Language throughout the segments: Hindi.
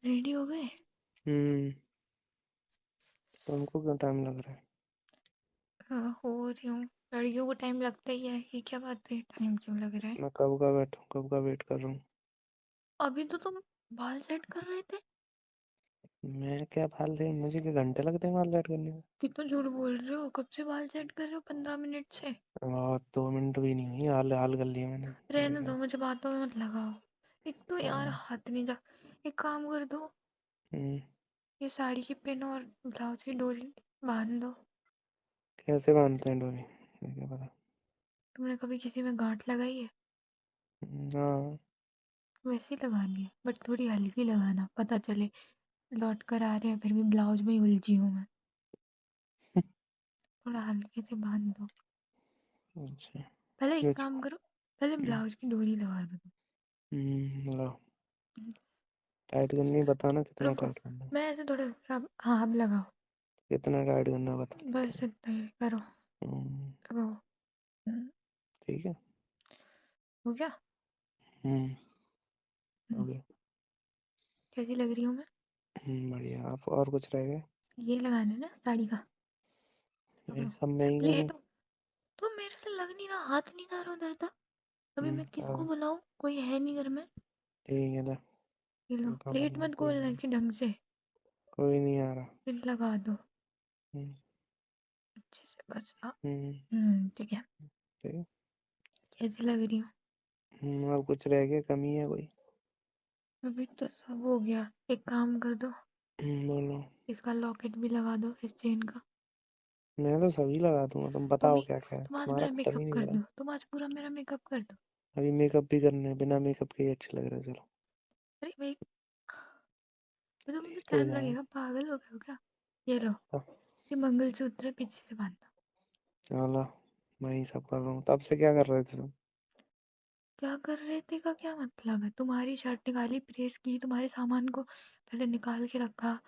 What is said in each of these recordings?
रेडी हो गए? हम्म। तुमको क्यों टाइम लग रहा है? हाँ, हो रही हूँ। लड़कियों को टाइम लगता ही है, ये क्या बात है, टाइम क्यों लग रहा है? मैं कब का बैठा हूँ, कब का वेट कर रहा हूँ। अभी तो तुम बाल सेट कर रहे थे। मैं क्या बाल से, मुझे क्या घंटे लगते हैं बाल सेट करने में। कितना झूठ बोल रहे हो, कब से बाल सेट कर रहे हो? 15 मिनट से। और 2 मिनट भी नहीं हुई, हाल हाल कर लिया मैंने। रहने दो, मुझे बातों में मत लगाओ। एक तो यार हाँ। हाथ नहीं जा। एक काम कर दो, हम्म। ये साड़ी की पिन और ब्लाउज की डोरी बांध दो। कैसे बांधते हैं डोरी, मुझे क्या पता। तुमने कभी किसी में गांठ लगाई है? हाँ। वैसे ही लगानी है, बट थोड़ी हल्की लगाना, पता चले लौट कर आ रहे हैं फिर भी ब्लाउज में ही उलझी हूँ मैं। थोड़ा हल्के से बांध दो। अच्छा। पहले एक कुछ। काम करो, पहले हम्म। ब्लाउज की डोरी लगा दो। लो। टाइट करनी है, बताना कितना रुको, टाइट करना है। मैं ऐसे थोड़ा, हाँ अब लगाओ। कितना टाइट करना है बता बस मुझे। इतना ही करो। हम्म। लगाओ। हम्म, ठीक है। हो गया। हम्म। हम्म, हो गया। कैसी लग रही हूँ मैं? बढ़िया। आप और कुछ रह गए? ये लगाना है ना साड़ी का। ये पकड़ो। सब में ही है नहीं। प्लेट। तो मेरे से लग नहीं रहा, हाथ नहीं जा रहा उधर तक। अभी मैं किसको हाँ। बुलाऊं, कोई है नहीं घर में। ठीक है ना। ये लो, उनका प्लेट मतलब मत कोई खोलना नहीं। कि ढंग से। कोई नहीं आ रहा। फिर लगा दो हम्म। अच्छे से, बस हम्म। ठीक है। ठीक है। कैसी लग रही हूँ? अब कुछ रह गया, कमी है कोई? अभी तो सब हो गया। एक काम कर दो, बोलो। इसका लॉकेट भी लगा दो, इस चेन का। मैं तो सभी लगा दूंगा, तुम तुम बताओ ही, क्या क्या है, तुम आज तुम्हारा मेरा खत्म मेकअप ही नहीं कर हो रहा। दो, तुम आज पूरा मेरा मेकअप कर दो। अभी मेकअप भी करने हैं, बिना मेकअप के ही अच्छे लग रहे हो, चलो। अरे भाई, तो मुझे लेट हो टाइम जाए। लगेगा, पागल हो गए हो क्या? ये लो, हाँ, ये मंगलसूत्र है, पीछे से बांधना। चलो। मैं ही सब कर रहा हूँ, तब से क्या कर रहे थे तुम? क्या कर रहे थे का क्या मतलब है? तुम्हारी शर्ट निकाली, प्रेस की, तुम्हारे सामान को पहले निकाल के रखा।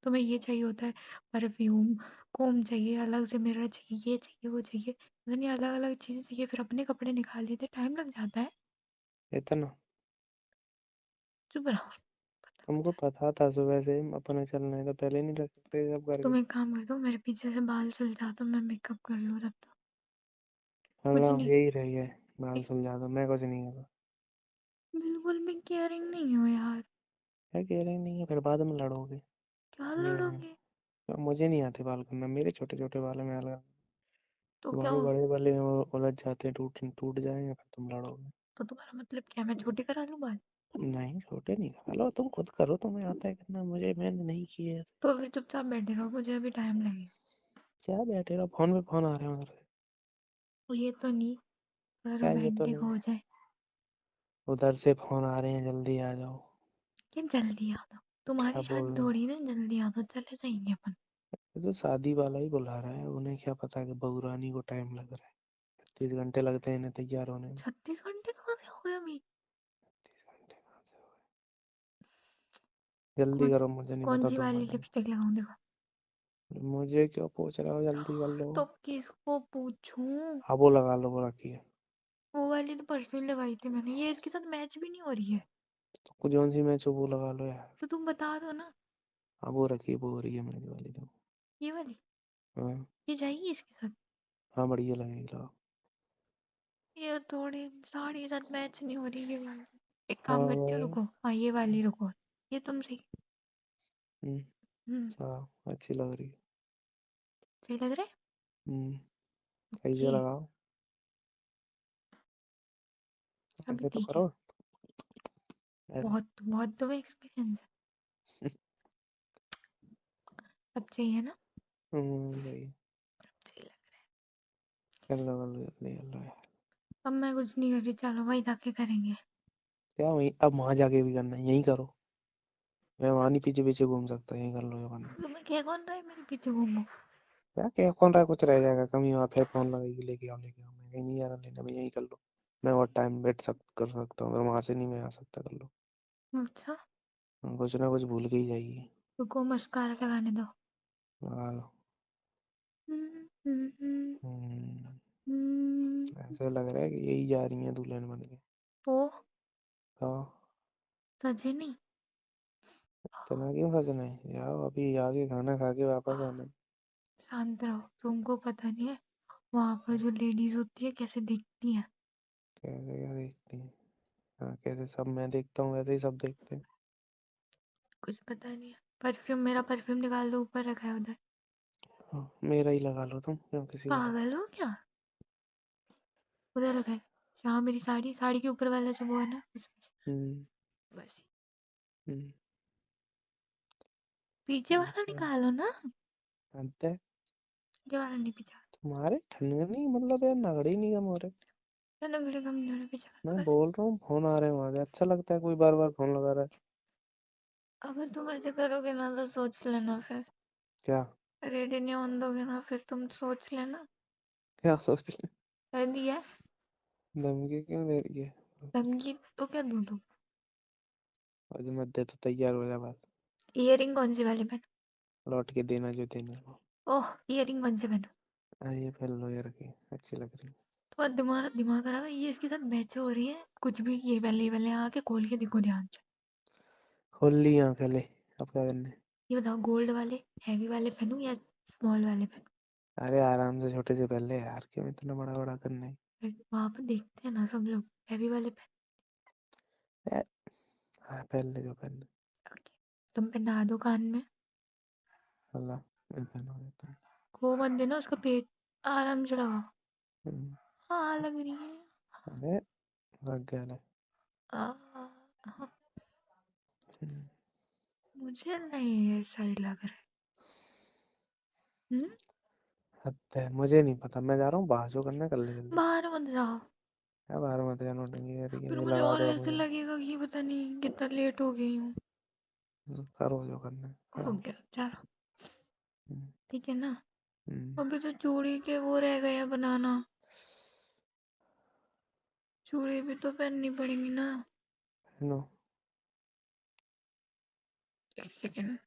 तुम्हें ये चाहिए होता है, परफ्यूम, कोम चाहिए, अलग से मिरर चाहिए, ये चाहिए, वो चाहिए, पता नहीं अलग अलग चीजें चाहिए, फिर अपने कपड़े निकाल लेते, टाइम लग जाता है। इतना? चुप रहो, पता तुमको मुझे। पता था सुबह से अपने चलना है, तो पहले नहीं रख सकते सब करके? तुम एक काम कर दो, मेरे पीछे से बाल सुल जाता, मैं मेकअप कर लूँ तब तक। हेलो, कुछ नहीं। यही रह गया है, बाल एक, सुल जाता, मैं कुछ नहीं कर। बिल्कुल भी केयरिंग नहीं हो यार। क्या कह रहे नहीं है, फिर बाद में लड़ोगे। क्या ये लड़ोगे? अब मुझे नहीं आते बाल करना, मेरे छोटे छोटे बाल है, मैं अलग। तो क्या तुम्हारे हो? बड़े वाले हैं, वो उलझ जाते हैं, टूट टूट जाएंगे, फिर तुम लड़ोगे। तो तुम्हारा मतलब क्या, मैं छोटी करा लूँ बाल? नहीं, छोटे नहीं करा लो, तुम खुद करो, तुम्हें आता है करना, मुझे मैंने नहीं किए ऐसे। तो फिर चुपचाप बैठे रहो, मुझे अभी टाइम लगेगा। क्या बैठे रहो, फोन पे फोन आ रहे हैं उधर से। ये तो नहीं, थोड़ा क्या ये तो रोमांटिक नहीं हो है? जाए। उधर से फोन आ रहे हैं, जल्दी आ जाओ। क्या जल्दी आ दो? क्या तुम्हारी बोल शादी रहे हो? थोड़ी ना, जल्दी आ दो, चले जाएंगे अपन। ये तो शादी वाला ही बुला रहा है, उन्हें क्या पता कि बहू रानी को टाइम लग रहा है। 30 घंटे लगते हैं इन्हें तैयार होने में। 36 घंटे कहाँ से हो गए अभी? 30 घंटे कहाँ से हो गए? जल्दी कौन, करो, मुझे नहीं कौन पता सी दो वाली मिनट लिपस्टिक लगाऊं, देखो। मुझे क्यों पूछ रहे हो, जल्दी कर लो। तो किसको पूछूं? हाँ, वो लगा लो, वो रखिए। वो वाली तो परसों ही लगाई थी मैंने, ये इसके साथ मैच भी नहीं हो रही है। तो कौन सी मैच हो, वो लगा लो यार। तो तुम बता दो ना। हाँ, वो रखिए, वो हो रही है मेरी वाली तो। ये वाली, हाँ। ये जाएगी इसके साथ? हाँ, बढ़िया लगेगी, लगाओ। ये थोड़ी साड़ी के साथ मैच नहीं हो रही ये वाली। एक हाँ काम करती हूँ, भाई। रुको, हाँ ये वाली रुको। ये तुम सही। हम्म। हम्म। हाँ, अच्छी लग रही है। सही लग रहा है। हम्म। सही से ओके। लगाओ। अभी ऐसे तो ठीक है। करो। ऐसे। बहुत बहुत तुम्हें एक्सपीरियंस है। अब चाहिए ना? सही। सही लग कर लो, कर लो, जल्दी कर लो यार। रहा है। अब मैं कुछ नहीं कर रही, चलो वही जाके करेंगे। क्या वहीं, अब वहां जाके भी करना है, यहीं करो। मैं वहां नहीं पीछे पीछे घूम सकता, यहीं कर लो जो करना है। तुम्हें क्या कौन रहा है मेरे पीछे घूमो? क्या क्या कौन रहा है, कुछ रह जाएगा कमी, वहां फिर फोन लगेगी, लेके आओ लेके आओ, मैं कहीं नहीं जा रहा लेने, मैं यहीं कर लो। मैं और टाइम कर सकता हूँ, अगर वहां से नहीं मैं आ सकता, कर लो। अच्छा, कुछ ना कुछ भूल के ही जाएगी। रुको मस्कारा लगाने दो। लगा लो। हम्म, हम्म, हम्म, हम्म। हम्म। ऐसा लग रहा है कि यही जा रही है दुल्हन बन के। ओ, तो सजे नहीं? इतना क्यों सोचना है? जाओ अभी आके खाना खा के वापस आना है। शांत रहो, तुमको पता नहीं है वहां पर जो लेडीज होती है कैसे दिखती है। कैसे क्या देखती है? हाँ, कैसे सब मैं देखता हूँ वैसे ही सब देखते हैं। कुछ पता नहीं है। परफ्यूम, मेरा परफ्यूम निकाल दो, ऊपर रखा है उधर। हाँ, मेरा ही लगा लो तुम, क्यों किसी का? पागल हो क्या? उधर रखा है। जहाँ मेरी साड़ी, साड़ी के ऊपर वाला जो वो है ना, उसमें हम्म। बस। हम्म। पीछे वाला अच्छा। निकालो ना। अंत है। ये वाला नहीं, पीछे वाला। तुम्हारे ठंड नहीं मतलब यार, नगड़ी ही नहीं कम हो रहे। या नगड़ी कम नहीं हो रहा, पीछे मैं वाला बस। बोल रहा हूँ फोन आ रहे हैं वहां से, अच्छा लगता है कोई बार बार फोन लगा रहा है। अगर तुम ऐसे करोगे ना तो सोच लेना फिर। क्या? रेडी नहीं होने दोगे ना फिर तुम सोच लेना। क्या सोच रहे? कर दिया। धमकी क्यों दे रही है? धमकी तो क्या दूं तुम? आज मत दे तो तैयार हो जा बात। इयरिंग कौन सी वाली पहनूं? लौट के देना जो देना है वो। ओह, इयरिंग कौन सी पहनूं? ये पहन लो यार की अच्छी लग रही है। तुम्हारा दिमाग दिमाग खराब है, ये इसके साथ मैच हो रही है कुछ भी। ये पहले आके खोल के देखो ध्यान से। खोल ली आंखें ले। अब क्या करने? ये बताओ, गोल्ड वाले हैवी वाले पहनूं या स्मॉल वाले पहनूं? अरे आराम से छोटे से पहन ले यार, क्यों इतना बड़ा बड़ा करना है? फिर वहां पर देखते हैं ना सब लोग, हैवी वाले पहन। यार, हाँ पहन ले जो पहनना। ओके, तुम पहना दो कान में। अल्लाह, मैं पहना देता हूँ। खो मत देना उसका पेच, आराम से लगाओ। हम्म। हाँ लग रही है। अरे लग गया ले। आ, हाँ, हम्म। मुझे नहीं ऐसा ही लग रहा है। हद है, मुझे नहीं पता, मैं जा रहा हूँ बाहर, जो करना है कर ले जल्दी। बाहर मत जाओ। क्या बाहर मत जाना, नोटंकी कर रही है, फिर ये मुझे लगा और दो ऐसे अपने। लगेगा कि पता नहीं कितना लेट हो गई हूँ। करो जो करना है हो करो। गया, चलो। हम्म। ठीक है ना? हम्म। अभी तो चूड़ी के वो रह गए हैं बनाना। चूड़ी भी तो पहननी पड़ेंगी ना। नो। एक सेकेंड।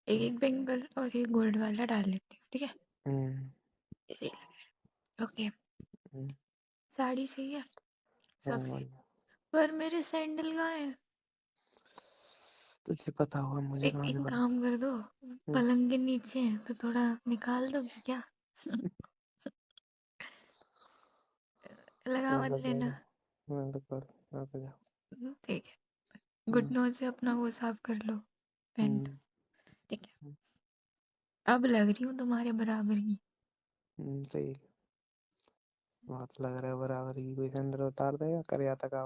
एक एक बैंगल और एक गोल्ड वाला डाल लेती हूँ, ठीक है? हम्म। ऐसे ही लग रहा है। ओके। हम्म। साड़ी सही है। हम्म, सफेद। बढ़िया। पर मेरे सैंडल कहाँ है? तुझे पता होगा, मुझे एक कहाँ एक से पता? काम कर दो। हम्म। पलंग के नीचे है तो थोड़ा निकाल दोगे क्या? लगा मत लग लेना। जाएगा। लग कर पे जा। ठीक है, हम्म। घुटनों से अपना वो साफ कर लो। पैंट। हम्म। ठीक है। अब लग रही हूँ तुम्हारे बराबर की। सही है। बहुत लग रहा है बराबर की, कोई सैंडल उतार देगा कर आता का।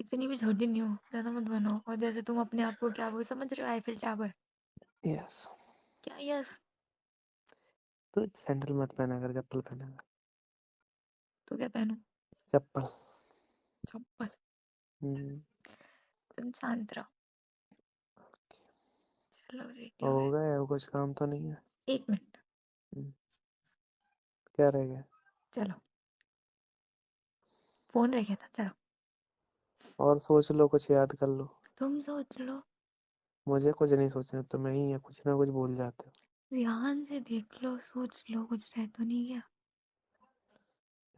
इतनी भी छोटी नहीं हो, ज्यादा मत बनो। और जैसे तुम अपने आप को क्या वो समझ रहे हो, आईफिल टावर। यस। क्या यस? तो सैंडल मत पहना कर, चप्पल पहना कर। तो क्या पहनूं? चप्पल। चप्पल? हम्म। तुम शांत रहो। चलो रेडी हो हो गए। गया, अब कुछ काम तो नहीं है? 1 मिनट। हम्म, क्या रह गया? चलो, फोन रह गया था, चलो। और सोच लो, कुछ याद कर लो। तुम सोच लो। मुझे कुछ नहीं सोचना, तो मैं ही है कुछ ना कुछ भूल जाते हो। ध्यान से देख लो, सोच लो, कुछ रह तो नहीं गया।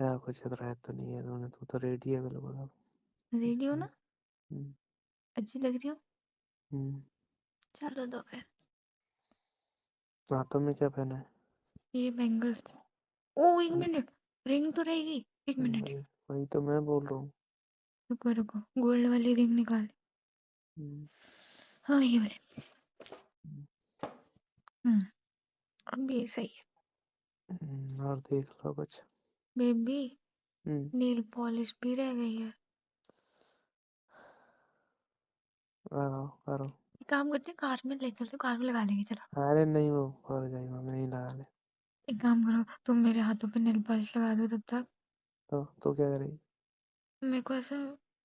क्या कुछ रह तो नहीं है तूने, तू तो रेडी है बिल्कुल अब। रेडी हो ना? हम्म। अच्छी लग रही हो? हम्म। चलो तो फिर। हाथों में क्या पहना है? ये बैंगल। ओ, 1 मिनट। रिंग तो रहेगी। 1 मिनट। वही वही तो मैं बोल रहा हूँ। रुको रुको, गोल्ड वाली रिंग निकाल। हम्म। हाँ, ये वाली। हम्म। हम्म। अब ये सही है। और देख लो कुछ। बेबी, हम्म। नेल पॉलिश भी रह गई है। लगाओ करो। एक काम करते हैं, कार में ले चलते, कार में लगा लेंगे, चलो। अरे नहीं, वो हो जाएगा, मैं नहीं लगा ले। एक काम करो, तुम मेरे हाथों पे नेल पॉलिश लगा दो तब तक। तो क्या करेगी? मेरे को ऐसे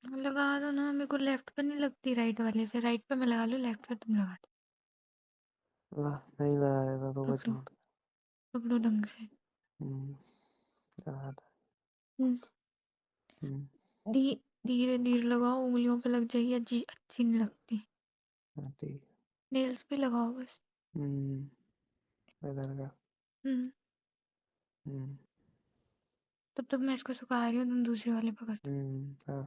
लगा दो ना, मेरे को लेफ्ट पे नहीं लगती, राइट वाले से। राइट पे मैं लगा लूँ, लेफ्ट पे तुम लगा दो। ला, नहीं लगा देता तो कुछ पकड़ो। मत। पकड़ो ढंग से। हम्म। लगा था। हम्म। हम्म। धी धीरे धीरे लगाओ, उंगलियों पे लग जाएगी, अच्छी अच्छी नहीं लगती। हाँ, ठीक। नेल्स पे लगाओ बस। हम्म। इधर का। हम्म। हम्म। तब तक मैं इसको सुखा रही हूँ, तुम दूसरे वाले पकड़ दो। हाँ।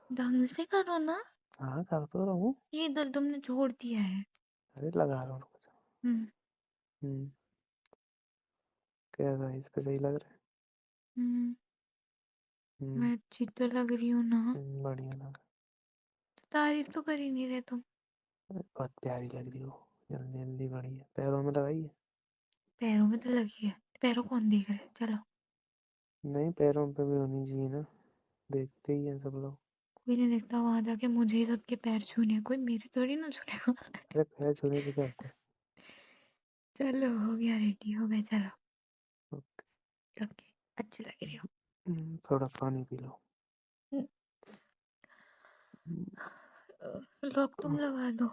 ढंग से करो ना। हाँ कर तो रहा हूँ। ये इधर तुमने छोड़ दिया है। अरे लगा रहा हूँ कुछ। हम्म। हम्म। कैसा है, इस पे सही लग रहा है? हम्म। हम्म। मैं अच्छी तो लग रही हूँ ना? बढ़िया लग रहा तारीफ तो कर ही नहीं रहे तुम। है। बहुत प्यारी लग रही हो। जल्दी जल्दी बढ़िया, पैरों में लगाइए। पैरों में तो लगी है। पैरों कौन देख रहा है? चलो। नहीं, पैरों पे भी होनी चाहिए ना, देखते ही हैं सब लोग। कोई नहीं देखता, वहां जाके मुझे ही सबके पैर छूने हैं, कोई मेरे थोड़ी ना छूनेगा। अरे पैर छूने से क्या होता है? चलो हो गया, रेडी हो गए, चलो। ओके। ओके। अच्छी लग रही हो। थोड़ा पानी पी लो। लॉक तुम लगा दो।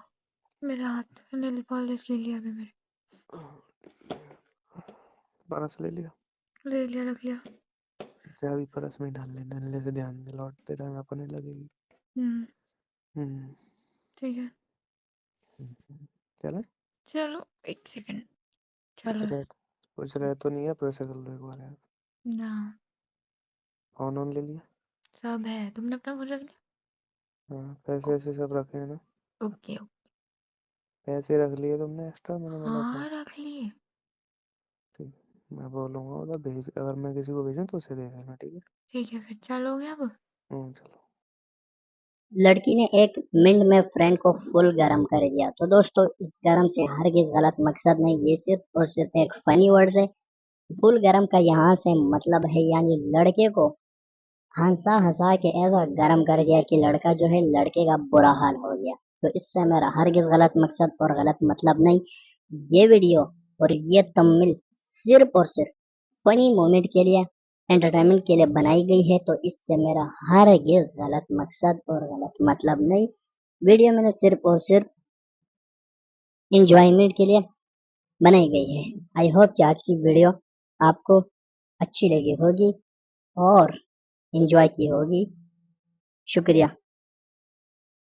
मेरे हाथ में नेल पॉलिश ले लिया अभी मेरे। बरस ले लिया। ले लिया, रख लिया। इसे अभी परस में डाल ले, डलने से ध्यान से लौटते रहना, अपने लगेगी। हम्म। हम्म। ठीक है। चले। चलो। एक सेकंड। कुछ चलो। रहे कुछ रहे तो नहीं है, फिर से कर लो एक बार यार। ना। फोन ऑन ले लिया? सब है, तुमने अपना फोन रख लिया? हाँ, पैसे वैसे सब रखे हैं ना? ओके। पैसे रख लिए तुमने एक्स्ट्रा, मैंने बोला था। हाँ रख लिए। ठीक है, मैं बोलूंगा उधर भेज, अगर मैं किसी को भेजूँ तो उसे दे देना, ठीक है? ठीक है फिर, चलोगे अब? चलो। लड़की ने 1 मिनट में फ्रेंड को फुल गरम कर दिया। तो दोस्तों, इस गरम से हरगिज गलत मकसद नहीं, ये सिर्फ और सिर्फ एक फनी वर्ड है। फुल गरम का यहाँ से मतलब है यानी लड़के को हंसा हंसा के ऐसा गरम कर दिया कि लड़का जो है लड़के का बुरा हाल हो गया। तो इससे मेरा हरगिज गलत मकसद और गलत मतलब नहीं। ये वीडियो और ये तमिल सिर्फ और सिर्फ फनी मोमेंट के लिए, एंटरटेनमेंट के लिए बनाई गई है। तो इससे मेरा हरगिज गलत मकसद और गलत मतलब नहीं। वीडियो मैंने सिर्फ और सिर्फ इंजॉयमेंट के लिए बनाई गई है। आई होप कि आज की वीडियो आपको अच्छी लगी होगी और एंजॉय की होगी। शुक्रिया।